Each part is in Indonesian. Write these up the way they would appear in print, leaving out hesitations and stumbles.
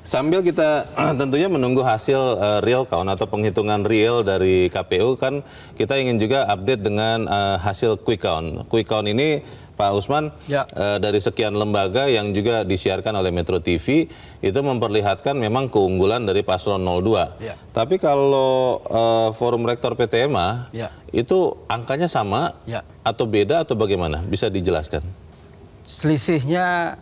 Sambil kita tentunya menunggu hasil real count atau penghitungan real dari KPU, kan kita ingin juga update dengan hasil quick count. Quick count ini Pak Usman, dari sekian lembaga yang juga disiarkan oleh Metro TV, itu memperlihatkan memang keunggulan dari paslon 02. Tapi kalau Forum Rektor PTMA, itu angkanya sama atau beda atau bagaimana? Bisa dijelaskan? Selisihnya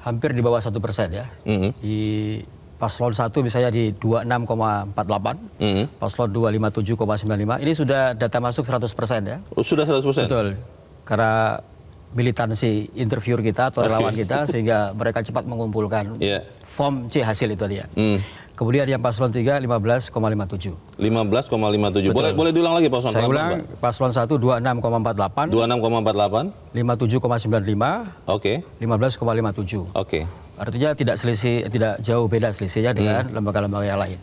hampir di bawah 1% ya. Di paslon 1 misalnya di 26,48, paslon 2 57,95. Ini sudah data masuk 100% ya. Sudah 100%? Betul. Karena militansi interviewer kita atau relawan kita sehingga mereka cepat mengumpulkan form C hasil itu tadi ya. Kemudian yang paslon 3 15,57. 15,57. Boleh diulang lagi Pak Usman? Saya ulang, paslon 1 26,48. 26,48. 57,95. Oke. 15,57. Oke. Artinya tidak jauh beda selisihnya dengan lembaga-lembaga yang lain.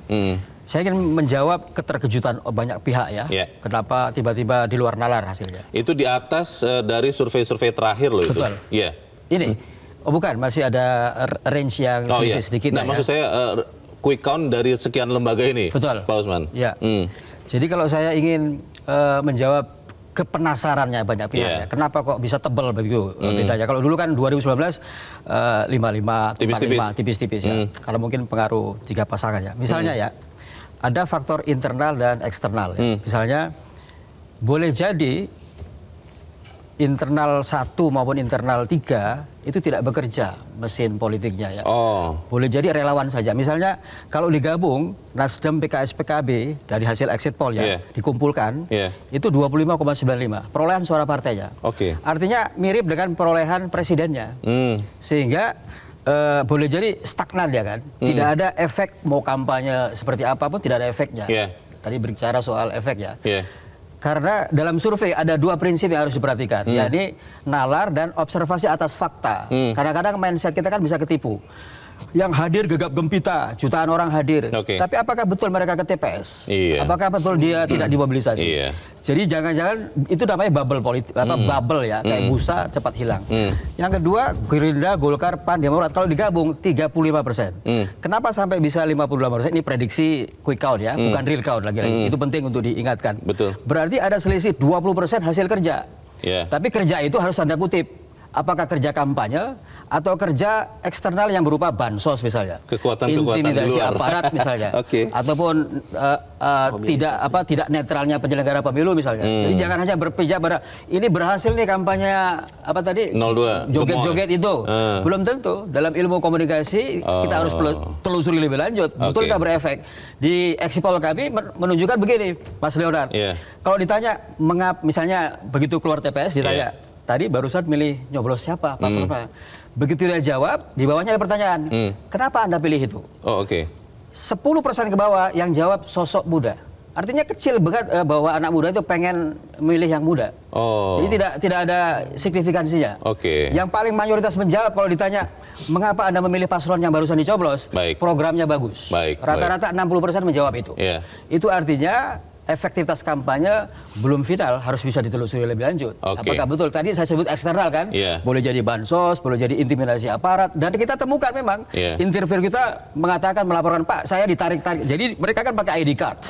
Saya ingin menjawab keterkejutan banyak pihak ya. Kenapa tiba-tiba di luar nalar hasilnya? Itu di atas dari survei-survei terakhir loh itu. Betul. Iya. Ini, bukan, masih ada range yang selisih sedikit. Nah, maksud saya quick count dari sekian lembaga ini, betul, Pak Usman. Ya. Jadi kalau saya ingin menjawab kepenasarannya banyak pihak ya, kenapa kok bisa tebal begitu bedanya? Kalau dulu kan 2019 55, 45, tipis-tipis ya. Kalau mungkin pengaruh 3 pasangan ya. Misalnya ya, ada faktor internal dan eksternal ya. Misalnya boleh jadi internal 1 maupun internal 3 itu tidak bekerja mesin politiknya ya. Boleh jadi relawan saja. Misalnya kalau digabung Nasdem, PKS, PKB dari hasil exit poll ya dikumpulkan itu 25,95 perolehan suara partainya. Artinya mirip dengan perolehan presidennya. Sehingga boleh jadi stagnan ya kan. Tidak ada efek, mau kampanye seperti apapun tidak ada efeknya. Tadi berbicara soal efek ya. Karena dalam survei ada 2 prinsip yang harus diperhatikan, yakni nalar dan observasi atas fakta. Kadang-kadang mindset kita kan bisa ketipu. Yang hadir gegap gempita, jutaan orang hadir. Tapi apakah betul mereka ke TPS? Apakah betul dia tidak dimobilisasi? Jadi jangan-jangan itu namanya bubble politik, bubble ya, kayak busa cepat hilang. Yang kedua, Gerindra, Golkar, PAN, Demokrat kalau digabung 35%. Kenapa sampai bisa 58%? Ini prediksi quick count ya, bukan real count lagi-lagi. Itu penting untuk diingatkan. Berarti ada selisih 20% hasil kerja. Tapi kerja itu harus tanda kutip. Apakah kerja kampanye atau kerja eksternal yang berupa bansos misalnya, intimidasi aparat misalnya, ataupun tidak netralnya penyelenggara pemilu misalnya. Jadi jangan hanya berpijak pada ini berhasil nih kampanye apa tadi 02 joget-joget itu, belum tentu. Dalam ilmu komunikasi kita harus telusuri lebih lanjut, betulkah berefek. Di exit poll kami menunjukkan begini, Mas Leonard. Kalau ditanya misalnya begitu keluar TPS ditanya, tadi barusan milih nyoblos siapa, paslon apa? Begitu dia jawab, di bawahnya ada pertanyaan, kenapa Anda pilih itu? 10% ke bawah yang jawab sosok muda. Artinya kecil banget bahwa anak muda itu pengen milih yang muda. Jadi tidak ada signifikansinya. Yang paling mayoritas menjawab kalau ditanya, mengapa Anda memilih paslon yang barusan dicoblos? Programnya bagus. Rata-rata 60% menjawab itu. Itu artinya efektivitas kampanye belum final, harus bisa ditelusuri lebih lanjut. Apakah betul? Tadi saya sebut eksternal kan, boleh jadi bansos, boleh jadi intimidasi aparat, dan kita temukan memang interviewer kita mengatakan, melaporkan, Pak saya ditarik-tarik. Jadi mereka kan pakai ID card,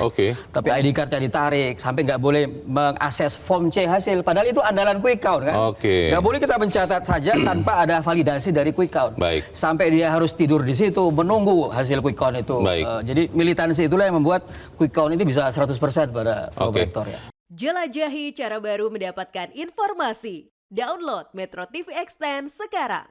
tapi ID cardnya ditarik sampai nggak boleh mengakses form C hasil, padahal itu andalan quick count kan. Nggak boleh kita mencatat saja tanpa ada validasi dari quick count. Sampai dia harus tidur di situ menunggu hasil quick count itu. Jadi militansi itulah yang membuat quick count ini bisa 100% pada Forum Rektor ya. Jelajahi cara baru mendapatkan informasi. Download Metro TV Extend sekarang.